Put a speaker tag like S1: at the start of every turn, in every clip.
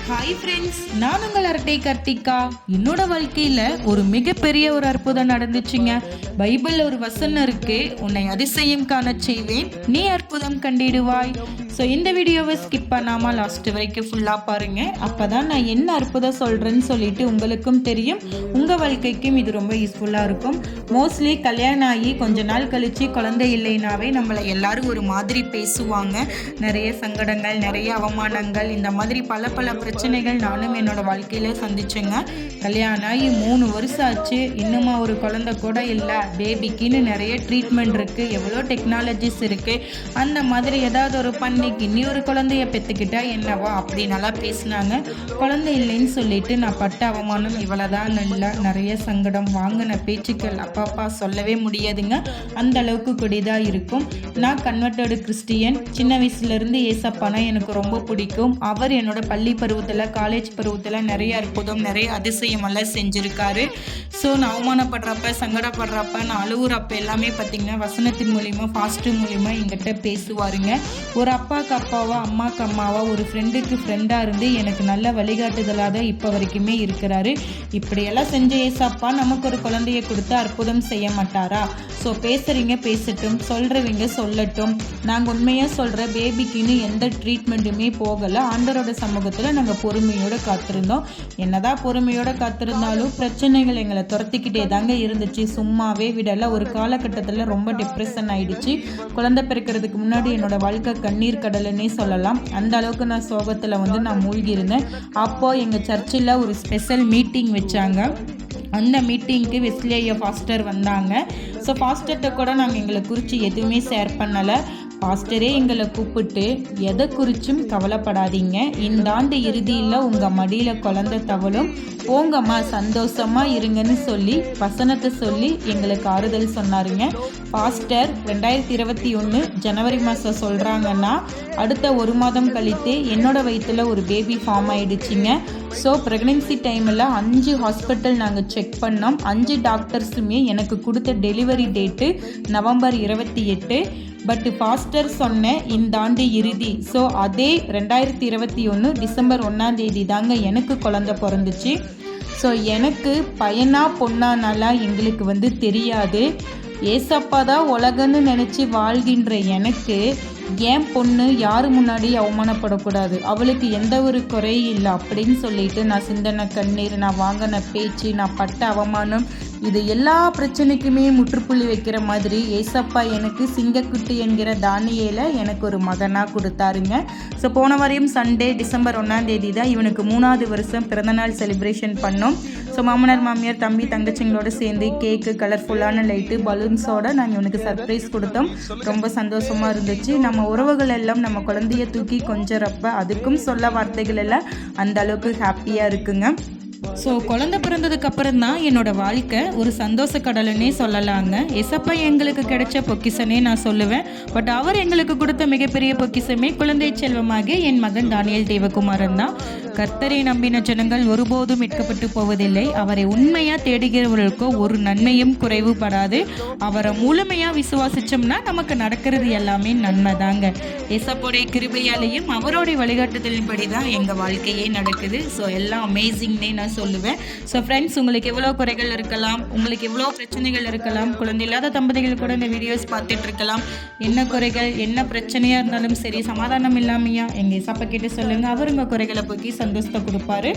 S1: Hi friends, நான் உங்கள் அரட்டை கார்த்திகா. என்னோட வாழ்க்கையில் ஒரு மிகப்பெரிய ஒரு அற்புதம் நடந்துச்சுங்க. பைபிளில் ஒரு வசனம் இருக்கு, உன்னை அதிசயம் காண செய்வேன், நீ அற்புதம் கண்டிடுவாய். ஸோ இந்த வீடியோவை ஸ்கிப் பண்ணாமல் லாஸ்ட் வரைக்கும் ஃபுல்லாக பாருங்கள். அப்போ தான் நான் என்ன அற்புதம் சொல்கிறேன்னு சொல்லிட்டு உங்களுக்கும் தெரியும், உங்கள் வாழ்க்கைக்கும் இது ரொம்ப யூஸ்ஃபுல்லாக இருக்கும். மோஸ்ட்லி கல்யாணம் ஆகி கொஞ்ச நாள் கழித்து குழந்தை இல்லைனாவே நம்மளை எல்லாரும் ஒரு மாதிரி பேசுவாங்க. நிறைய சங்கடங்கள், நிறைய அவமானங்கள், இந்த மாதிரி பல பிரச்சனைகள் நானும் என்னோட வாழ்க்கையில் சந்திச்சேங்க. கல்யாணம் ஆகி 3 வருஷம் ஆச்சு, இன்னுமா ஒரு குழந்தை கூட இல்லை. பேபிக்குன்னு நிறைய ட்ரீட்மெண்ட் இருக்குது, எவ்வளோ டெக்னாலஜிஸ் இருக்குது. அந்த மாதிரி ஏதாவது ஒரு பண்ணிக்கு இனி ஒரு குழந்தைய பெற்றுக்கிட்டா என்னவா அப்படி நல்லா பேசினாங்க. குழந்தை இல்லைன்னு சொல்லிட்டு நான் பட்ட அவமானம் இவ்வளோதான் இல்லை. நிறைய சங்கடம், வாங்கின பேச்சுக்கள் அப்பா சொல்லவே முடியாதுங்க, அந்த அளவுக்கு கொடிதாக இருக்கும். நான் கன்வெர்ட்டடு கிறிஸ்டியன். சின்ன வயசுலேருந்து ஏசப்பானா எனக்கு ரொம்ப பிடிக்கும். அவர் என்னோட பள்ளி பருவத்தில், காலேஜ் பருவத்தில் நிறைய அற்புதம், நிறைய அதிசயமெல்லாம் செஞ்சுருக்காரு. ஸோ நான் அவமானப்படுறப்ப, சங்கடப்படுறப்ப, நான் அழுகுறப்ப எல்லாமே பார்த்திங்கன்னா வசனத்தின் மூலிமா, ஃபாஸ்ட்டு மூலிமா எங்கிட்ட பேசுவாருங்க. ஒரு அப்பாவுக்கு அப்பாவா, அம்மாவுக்கு அம்மாவா, ஒரு ஃப்ரெண்டுக்கு ஃப்ரெண்டாக இருந்து எனக்கு நல்ல வழிகாட்டுதலாக தான் இப்போ வரைக்குமே இருக்கிறாரு. இப்படியெல்லாம் செஞ்ச ஏசப்பா நமக்கு ஒரு குழந்தைய கொடுத்து அற்புதம் செய்ய மாட்டாரா? ஸோ பேசுகிறீங்க பேசட்டும், சொல்கிறவங்க சொல்லட்டும். நாங்கள் உண்மையாக சொல்கிற, பேபிக்குன்னு எந்த ட்ரீட்மெண்ட்டுமே போகலை. ஆண்டவரோட சமூகத்தில் நாங்கள் பொறுமையோடு காத்திருந்தோம். என்னதான் பொறுமையோடு காத்திருந்தாலும் பிரச்சனைகள் எங்களை துரத்திக்கிட்டே தாங்க இருந்துச்சு, சும்மாவே விடலை. ஒரு காலகட்டத்தில் ரொம்ப டிப்ரெஷன் ஆகிடுச்சு. குழந்தை பிறக்கிறதுக்கு முன்னாடி என்னோடய வாழ்க்கை கண்ணீர் கடலுன்னே சொல்லலாம். அந்த அளவுக்கு நான் சோகத்தில் நான் மூழ்கி இருந்தேன். அப்போது எங்கள் சர்ச்சில் ஒரு ஸ்பெஷல் மீட்டிங் வச்சாங்க. அந்த மீட்டிங்க்கு வெஸ்லி ஐயா ஃபாஸ்டர் வந்தாங்க. ஸோ ஃபாஸ்டர்கிட்ட கூட நாங்கள் எங்களை குறித்து எதுவுமே ஷேர் பண்ணலை. பாஸ்டரே எங்களை கூப்பிட்டு, எதை குறிச்சும் கவலைப்படாதீங்க, இந்த ஆண்டு இறுதியில் உங்கள் மடியில் குழந்தை தவளும், போங்கம்மா சந்தோஷமாக இருங்கன்னு சொல்லி வசனத்தை சொல்லி எங்களுக்கு ஆறுதல் சொன்னாருங்க. பாஸ்டர் 2021 ஜனவரி மாதம் சொல்கிறாங்கன்னா, அடுத்த 1 மாதம் கழித்து என்னோட வயிற்றில் ஒரு பேபி ஃபார்ம் ஆகிடுச்சிங்க. ஸோ ப்ரெக்னென்சி டைமில் 5 ஹாஸ்பிட்டல் நாங்கள் செக் பண்ணோம். 5 டாக்டர்ஸுமே எனக்கு கொடுத்த delivery date November 28. But pastor சொன்ன இந்த ஆண்டு இறுதி, ஸோ அதே 2021 டிசம்பர் 1ஆம் தேதி தாங்க எனக்கு குழந்தை பிறந்துச்சு. ஸோ எனக்கு பையனா பொண்ணானாலா எங்களுக்கு தெரியாது. ஏசப்பா தான் உலகன்னு நினச்சி வாழ்கின்ற எனக்கு, ஏன் பொண்ணு யார் முன்னாடி அவமானப்படக்கூடாது, அவளுக்கு எந்த ஒரு குறையும் இல்லை அப்படின்னு சொல்லிட்டு நான் சிந்தனை கண்ணீர், நான் வாங்கின பேச்சு, நான் பட்ட அவமானம், இது எல்லா பிரச்சனைக்குமே முற்றுப்புள்ளி வைக்கிற மாதிரி ஏசப்பா எனக்கு சிங்கக்குட்டி என்கிற தானியேல எனக்கு ஒரு மகனாக கொடுத்தாருங்க. ஸோ போன வரையும் சண்டே டிசம்பர் 1ஆம் தேதி தான் இவனுக்கு 3ஆவது வருஷம் பிறந்தநாள் செலிப்ரேஷன் பண்ணோம். ஸோ மாமனார், மாமியார், தம்பி, தங்கச்சிங்களோட சேர்ந்து கேக்கு, கலர்ஃபுல்லான லைட்டு, பலூன்ஸோடு நாங்கள் இவனுக்கு சர்ப்ரைஸ் கொடுத்தோம். ரொம்ப சந்தோஷமாக இருந்துச்சு. நம்ம உறவுகள் எல்லாம் நம்ம குழந்தைய தூக்கி கொஞ்சறப்ப அதுக்கும் சொல்ல வார்த்தைகள் எல்லாம் அந்த அளவுக்கு ஹாப்பியாக இருக்குங்க. ஸோ குழந்தை பிறந்ததுக்கு அப்புறம் தான் என்னோட வாழ்க்கை ஒரு சந்தோஷ கடலுன்னே சொல்லலாங்க. ஏசப்பா எங்களுக்கு கிடைச்ச பொக்கிசனே நான் சொல்லுவேன். பட் அவர் எங்களுக்கு கொடுத்த மிகப்பெரிய பொக்கிசமே குழந்தை செல்வமாக என் மகன் தானியல் தேவகுமாரன் தான். கர்த்தரை நம்பின ஜனங்கள் ஒருபோதும் மீட்கப்பட்டு போவதில்லை. அவரை உண்மையாக தேடுகிறவர்களுக்கோ ஒரு நன்மையும் குறைவுபடாது. அவரை முழுமையாக விசுவாசிச்சோம்னா நமக்கு நடக்கிறது எல்லாமே நன்மை தாங்க. ஏசப்போடைய கிருபையாலேயும் அவருடைய வழிகாட்டுதலின்படி தான் எங்கள் வாழ்க்கையே நடக்குது. ஸோ எல்லாம் அமேசிங்னே நான் சொல்லுவேன். ஸோ ஃப்ரெண்ட்ஸ், உங்களுக்கு எவ்வளோ குறைகள் இருக்கலாம், உங்களுக்கு எவ்வளோ பிரச்சனைகள் இருக்கலாம், குழந்தை இல்லாத தம்பதிகள் கூட இந்த வீடியோஸ் பார்த்துட்டு இருக்கலாம். என்ன குறைகள், என்ன பிரச்சனையாக இருந்தாலும் சரி, சமாதானம் இல்லாமையா எங்கள் ஏசப்பா கிட்ட சொல்லுங்கள். அவர் உங்கள் குறைகளை போக்கி சந்தோஷத்தை கொடுப்பாரு.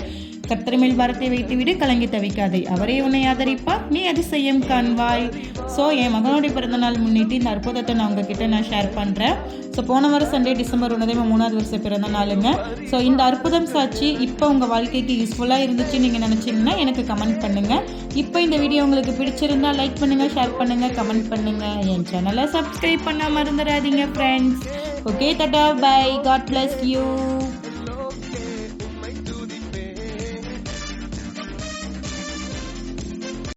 S1: கர்த்தர் மேல் பாரத்தை வைத்து விடு, கலங்கி தவிக்காதே, அவரே உன்னை ஆதரிப்பார், நீ அதிசயம் காண்பாய். ஸோ என் மகனுடைய பிறந்தநாள் முன்னிட்டு இந்த அற்புதத்தை நான் உங்ககிட்ட நான் ஷேர் பண்ணுறேன். ஸோ போன வாரம் சண்டே டிசம்பர் 1 3ஆவது வருஷம் பிறந்த நாளுங்க. ஸோ இந்த அற்புதம் சாட்சி இப்போ உங்கள் வாழ்க்கைக்கு யூஸ்ஃபுல்லாக இருந்துச்சு நீங்கள் நினச்சிங்கன்னா எனக்கு கமெண்ட் பண்ணுங்கள். இப்போ இந்த வீடியோ உங்களுக்கு பிடிச்சிருந்தா லைக் பண்ணுங்கள், ஷேர் பண்ணுங்கள், கமெண்ட் பண்ணுங்கள். என் சேனலை சப்ஸ்கிரைப் பண்ண மறந்துடாதீங்க ஃப்ரெண்ட்ஸ். ஓகே, டாடா, பை, காட் பிளஸ் யூ.